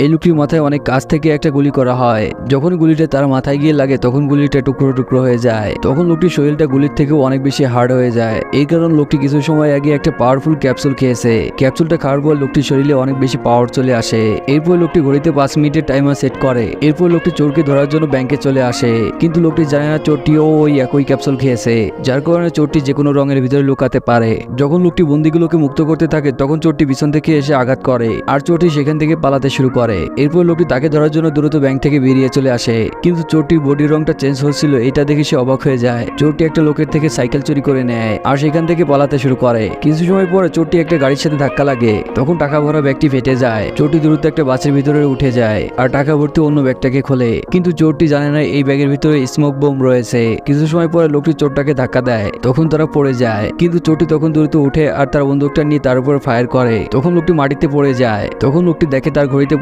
এই লোকটির মাথায় অনেক কাছ থেকে একটা গুলি করা হয়। যখন গুলিটা তার মাথায় গিয়ে লাগে তখন গুলিটা টুকরো টুকরো হয়ে যায়। তখন লোকটির শরীরটা গুলির থেকেও অনেক বেশি হার্ড হয়ে যায়। এই কারণে লোকটি কিছু সময় আগে একটা পাওয়ারফুল ক্যাপসুল খেয়েছে। ক্যাপসুলটা খাওয়ার পর লোকটির শরীরে অনেক বেশি পাওয়ার চলে আসে। এরপর লোকটি ঘড়িতে 5 মিনিটের টাইমার সেট করে। এরপর লোকটি চোরকে ধরার জন্য ব্যাংকে চলে আসে, কিন্তু লোকটি জানে না চোরটিও ওই একই ক্যাপসুল খেয়েছে, যার কারণে চোরটি যে কোনো রঙের ভিতরে লুকাতে পারে। যখন লোকটি বন্দীগুলোকে মুক্ত করতে থাকে তখন চোরটি পিছন থেকে এসে আঘাত করে আর চোরটি সেখান থেকে পালাতে শুরু করে। এরপর লোকটি তাকে ধরার জন্য দ্রুত ব্যাংক থেকে বেরিয়ে চলে আসে, কিন্তু চোরটির বডির রংটা চেঞ্জ হচ্ছিল, এটা দেখে সে অবাক হয়ে যায়। চোরটি একটা লোকের থেকে সাইকেল চুরি করে নেয় আর সেখান থেকে পালাতে শুরু করে। কিছু সময় পরে চোরটি একটা গাড়ির সাথে ধাক্কা লাগে, তখন টাকা ভরা ব্যাগটি ফেটে যায়। চোরটি দ্রুত একটা বাসের ভিতরে উঠে যায় আর টাকা ভর্তি অন্য ব্যাগটাকে খোলে, কিন্তু চোরটি জানে না এই ব্যাগের ভিতরে স্মোক বোম রয়েছে। কিছু সময় পরে লোকটি চোরটাকে ধাক্কা দেয়, তখন তারা পড়ে যায়, কিন্তু চোরটি তখন দ্রুত উঠে আর তার বন্দুকটা নিয়ে তার উপর ফায়ার করে। তখন লোকটি মাটিতে পড়ে যায়। তখন লোকটি দেখে তার ঘড়িতে